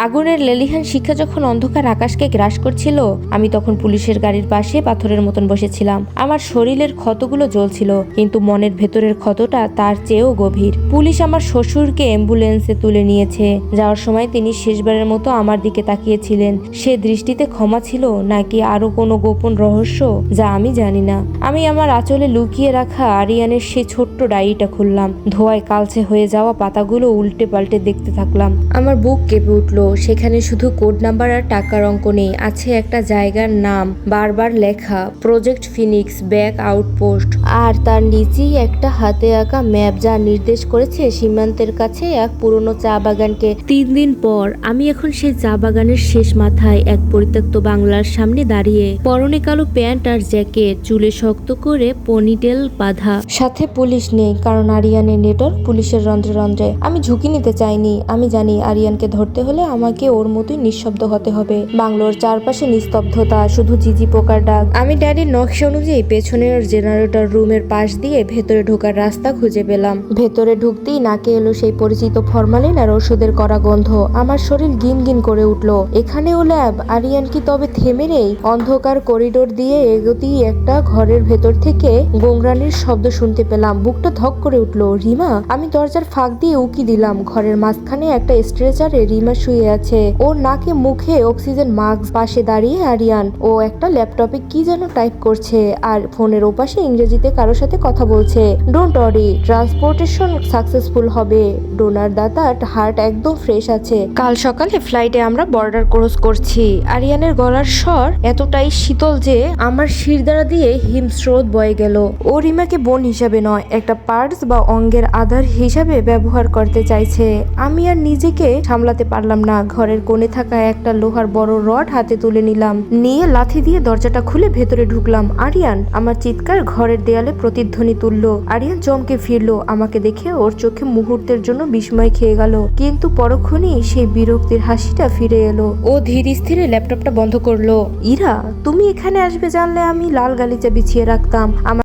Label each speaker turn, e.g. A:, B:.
A: আগুনের লেলিহান শিখা যখন অন্ধকার আকাশকে গ্রাস করছিল, আমি তখন পুলিশের গাড়ির পাশে পাথরের মতন বসেছিলাম। আমার শরীরের ক্ষতগুলো জ্বলছিল, কিন্তু মনের ভেতরের ক্ষতটা তার চেয়েও গভীর। পুলিশ আমার শ্বশুরকে অ্যাম্বুলেন্সে তুলে নিয়েছে। যাওয়ার সময় তিনি শেষবারের মতো আমার দিকে তাকিয়েছিলেন। সে দৃষ্টিতে ক্ষমা ছিল নাকি আরো কোনো গোপন রহস্য, যা আমি জানি না। আমি আমার আঁচলে লুকিয়ে রাখা আরিয়ানের সেই ছোট্ট ডায়েরিটা খুললাম। ধোঁয়ায় কালচে হয়ে যাওয়া পাতাগুলো উল্টে পাল্টে দেখতে থাকলাম। আমার বুক কেঁপে উঠলো। সেখানে শুধু কোড নাম্বার আর টাকার অঙ্ক নেই, আছে একটা জায়গার নাম বারবার লেখা, প্রজেক্ট ফিনিক্স ব্যাক আউটপোস্ট। আর তার নিচেই একটা হাতে আঁকা ম্যাপ, যা নির্দেশ করেছে সীমান্তের কাছে এক পুরনো চা বাগানকে। 3 দিন পর আমি এখন সেই চা বাগানের শেষ মাথায় এক পরিত্যক্ত বাংলার সামনে দাঁড়িয়ে। পরনে কালো প্যান্ট আর জ্যাকেট, চুলে শক্ত করে পনিটেল বাঁধা। সাথে পুলিশ নেই, কারণ আরিয়ানের নেটওয়ার্ক পুলিশের রন্ধ্রে রন্ধ্রে। আমি ঝুঁকি নিতে চাইনি। আমি জানি আরিয়ানকে ধরতে হলে আমাকে ওর মতোই নিঃশব্দ হতে হবে। বাংলোর চারপাশে নিস্তব্ধতা, শুধু ঝিঝি পোকার ডাক। আমি ড্যাডির নকশা অনুযায়ী পেছনের জেনারেটর রুমের পাশ দিয়ে ভেতরে ঢোকার রাস্তা খুঁজে পেলাম। ভেতরে ঢুকতেই নাকে এলো সেই পরিচিত ফরমালিন আর ওষুধের কড়া গন্ধ। আমার শরীর গিন গিন করে উঠলো। এখানেও ল্যাব? আরিয়ান কি তবে থেমে নেই? অন্ধকার করিডোর দিয়ে এগোতেই একটা ঘরের ভেতর থেকে গোংরানির শব্দ শুনতে পেলাম। বুকটা ধক করে উঠলো। রিমা! আমি দরজার ফাঁক দিয়ে উকি দিলাম। ঘরের মাঝখানে একটা স্ট্রেচারে রিমা শুয়ে আছে। ওর নাকে মুখে অক্সিজেন মাস্ক। পাশে দাঁড়িয়ে আরিয়ান। ও একটা ল্যাপটপে কি যেন টাইপ করছে, আর ফোনের ওপাশে ইংরেজিতে কারোর সাথে কথা বলছে। ডোন্ট ওয়ারি, ট্রান্সপোর্টেশন সাকসেসফুল হবে। ডোনার দাতার হার্ট একদম ফ্রেশ আছে। কাল সকালে ফ্লাইটে আমরা বর্ডার ক্রস করছি। আরিয়ানের গলার স্বর এতটাই শীতল যে আমার শিরদাঁড়া দিয়ে হিমস্রোত বয়ে গেল। ও রিমাকে বোন হিসাবে নয়, একটা পার্টস বা অঙ্গের আধার হিসাবে ব্যবহার করতে চাইছে। আমি আর নিজেকে সামলাতে পারলাম না। ঘরের কোণে থাকা একটা লোহার বড় রড হাতে তুলে নিলাম। নিয়ে লাথি দিয়ে দরজাটা খুলে ভেতরে ঢুকলাম। আরিয়ান! আমার চিৎকার ঘরের দেয়ালে প্রতিধ্বনি তুলল। আরিয়ান চমকে ফিরলো। আমাকে দেখে ওর চোখে মুহূর্তের জন্য বিস্ময় খেয়ে গেল, কিন্তু পরক্ষণেই সেই বিরক্তির হাসিটা ফিরে এলো। ও ধীর স্থিরে ল্যাপটপটা বন্ধ করলো। ইরা, তুমি এখানে আসবে জানলে আমি লাল গালিচা বিছিয়ে রাখতাম।